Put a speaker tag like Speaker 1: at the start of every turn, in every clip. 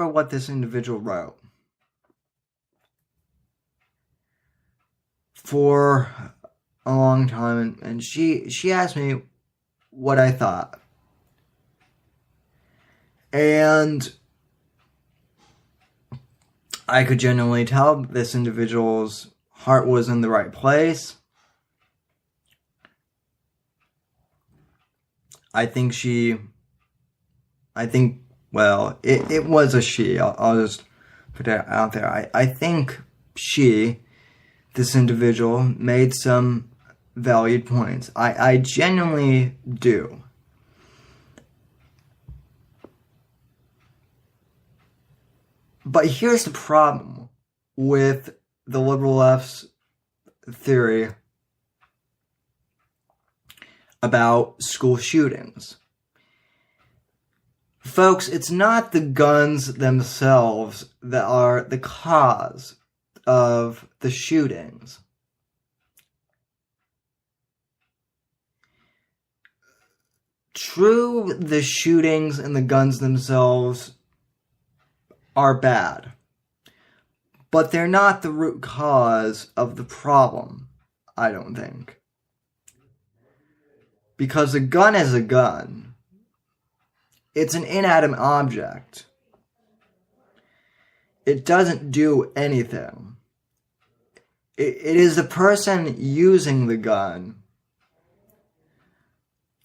Speaker 1: what this individual wrote. For a long time, and she asked me what I thought. And I could genuinely tell this individual's heart was in the right place. Well, it was a she. I'll just put it out there. I think this individual, made some valued points. I genuinely do. But here's the problem with the liberal left's theory about school shootings. Folks, it's not the guns themselves that are the cause of the shootings. True, the shootings and the guns themselves are bad, but they're not the root cause of the problem, I don't think. Because a gun is a gun. It's an inanimate object. It doesn't do anything. It is the person using the gun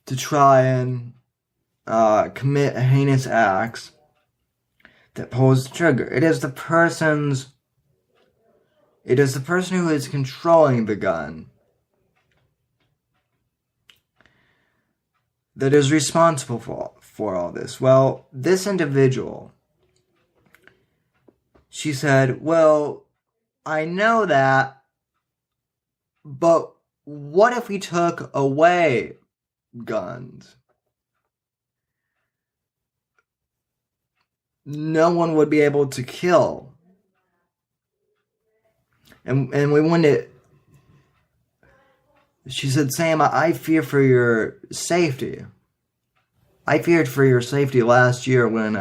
Speaker 1: to try and commit heinous acts that pulls the trigger. It is the person who is controlling the gun that is responsible for all this. Well, this individual, she said, well, I know that, but what if we took away guns? No one would be able to kill. And we wouldn't. She said, Sam, I fear for your safety. I feared for your safety last year when,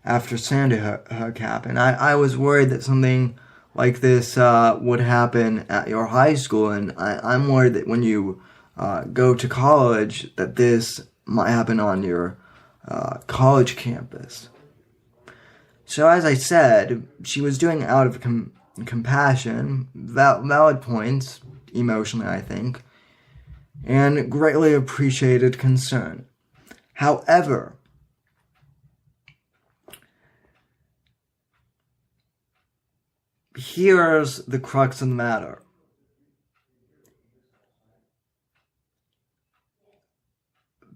Speaker 1: after Sandy Hook happened. I was worried that something like this would happen at your high school, and I'm worried that when you go to college, that this might happen on your college campus. So as I said, she was doing it out of compassion, valid points, emotionally I think, and greatly appreciated concern. However, here's the crux of the matter.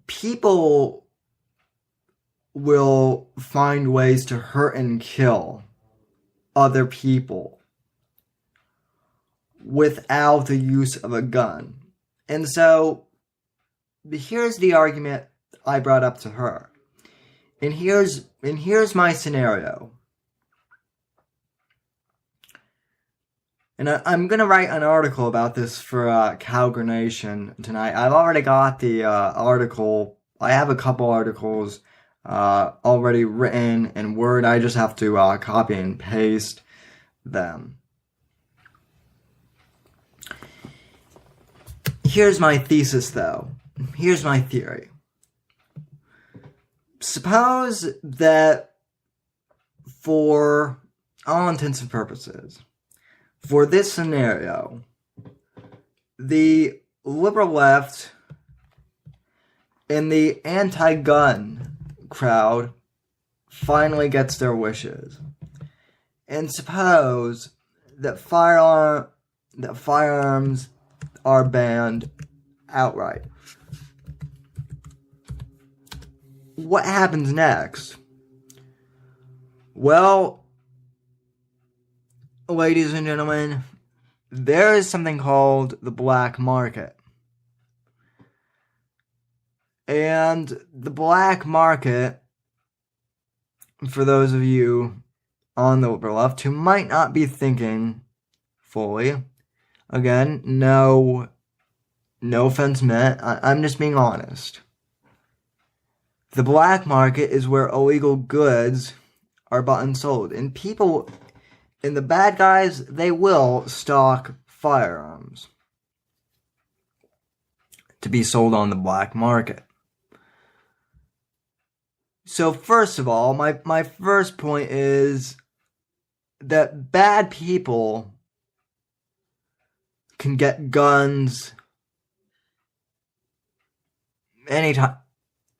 Speaker 1: People will find ways to hurt and kill other people without the use of a gun. And so, here's the argument I brought up to her. And here's my scenario. And I'm going to write an article about this for Calgary Nation tonight. I've already got the article. I have a couple articles already written in Word. I just have to copy and paste them. Here's my thesis, though. Here's my theory. Suppose that, for all intents and purposes, for this scenario, the liberal left and the anti-gun crowd finally gets their wishes. And suppose that firearms are banned outright. What happens next? Well, ladies and gentlemen, there is something called the black market. And the black market, for those of you on the liberal left who might not be thinking fully, again, no offense meant, I'm just being honest. The black market is where illegal goods are bought and sold. And people, and the bad guys, they will stock firearms to be sold on the black market. So first of all, my first point is that bad people can get guns anytime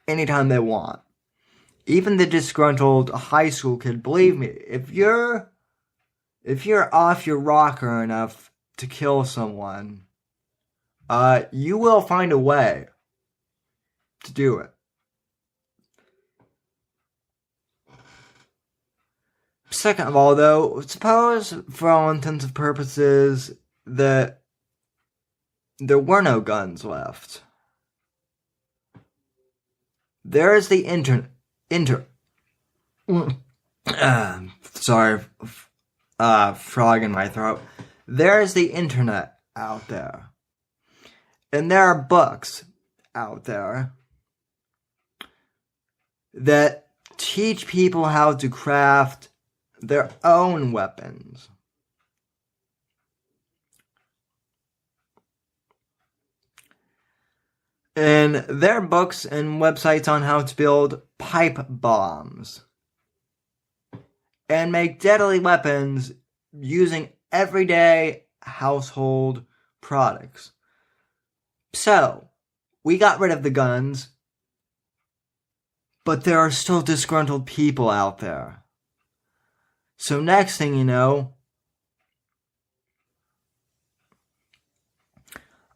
Speaker 1: they want. Even the disgruntled high school kid, believe me, if you're off your rocker enough to kill someone, you will find a way to do it. Second of all, though, suppose, for all intents and purposes, that there were no guns left. There is the sorry, frog in my throat. There is the internet out there. And there are books out there that teach people how to craft their own weapons. And there are books and websites on how to build pipe bombs and make deadly weapons using everyday household products. So, we got rid of the guns, but there are still disgruntled people out there. So next thing you know,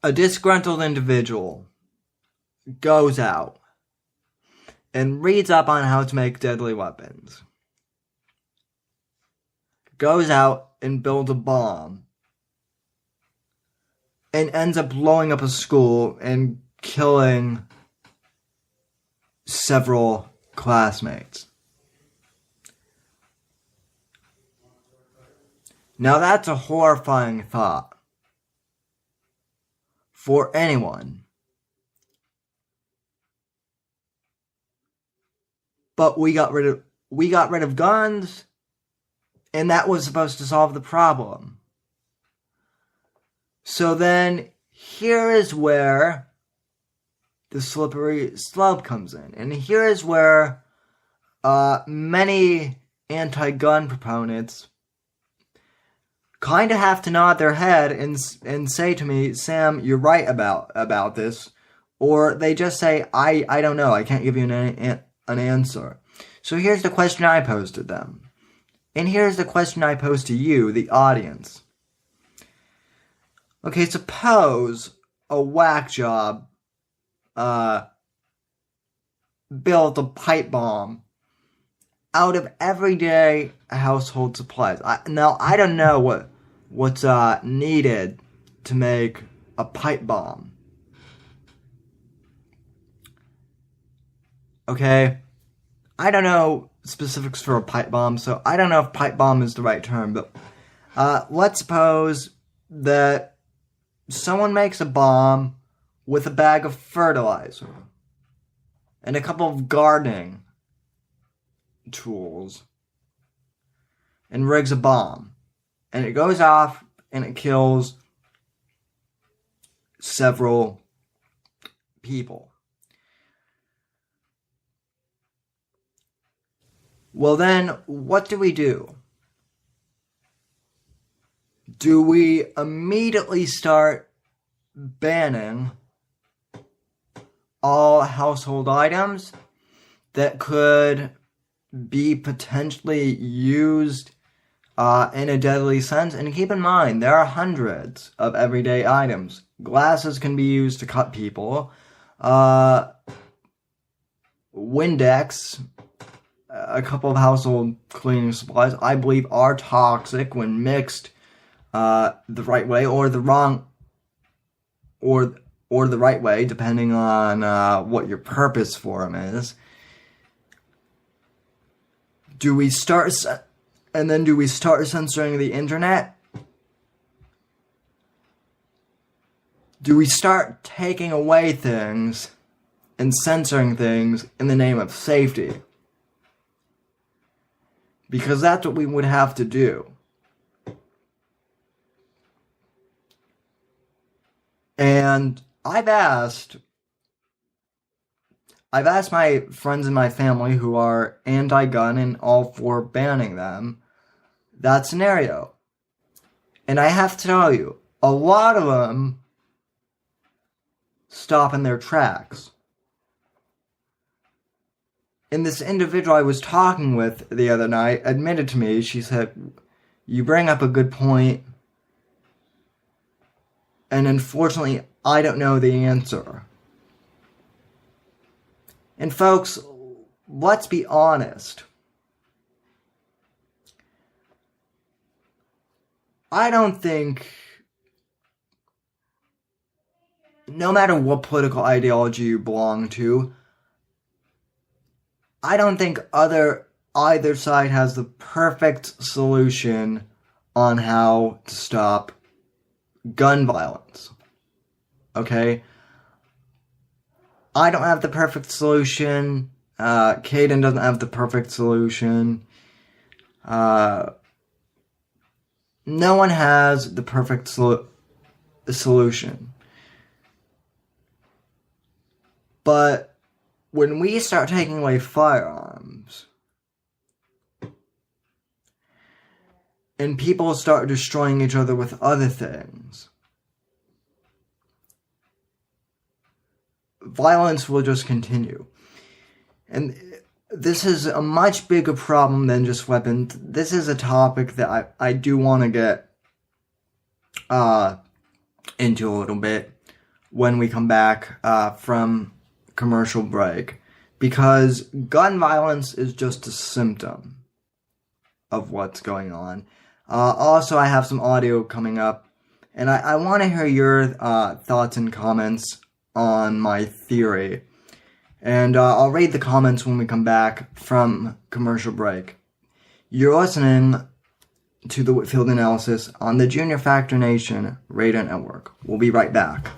Speaker 1: a disgruntled individual goes out and reads up on how to make deadly weapons. Goes out and builds a bomb. And ends up blowing up a school and killing several classmates. Now that's a horrifying thought for anyone. But we got rid of guns, and that was supposed to solve the problem. So then here is where the slippery slope comes in. And here is where many anti-gun proponents kind of have to nod their head and say to me, Sam, you're right about this. Or they just say, I don't know, I can't give you an answer. So here's the question I posed to them. And here's the question I pose to you, the audience. Okay, suppose a whack job built a pipe bomb out of everyday household supplies. Now, I don't know what's needed to make a pipe bomb. Okay? I don't know specifics for a pipe bomb, so I don't know if pipe bomb is the right term, but let's suppose that someone makes a bomb with a bag of fertilizer and a couple of gardening tools and rigs a bomb. And it goes off and it kills several people. Well then, what do we do? Do we immediately start banning all household items that could be potentially used in a deadly sense? And keep in mind, there are hundreds of everyday items. Glasses can be used to cut people. Windex, a couple of household cleaning supplies, I believe are toxic when mixed the right way or the wrong, or the right way, depending on what your purpose for them is. Do we start censoring the internet? Do we start taking away things and censoring things in the name of safety? Because that's what we would have to do. And I've asked my friends and my family who are anti-gun and all for banning them that scenario. And I have to tell you, a lot of them stop in their tracks. And this individual I was talking with the other night admitted to me, she said, "You bring up a good point, and unfortunately, I don't know the answer." And folks, let's be honest. I don't think, no matter what political ideology you belong to, I don't think either side has the perfect solution on how to stop gun violence. Okay? I don't have the perfect solution. Caden doesn't have the perfect solution. No one has the perfect solution. But when we start taking away firearms, and people start destroying each other with other things, violence will just continue. And this is a much bigger problem than just weapons. This is a topic that I do want to get into a little bit when we come back from commercial break. Because gun violence is just a symptom of what's going on. Also, I have some audio coming up. And I want to hear your thoughts and comments on my theory. And I'll read the comments when we come back from commercial break. You're listening to the Whitfield Analysis on the Junior Factor Nation Radio Network. We'll be right back.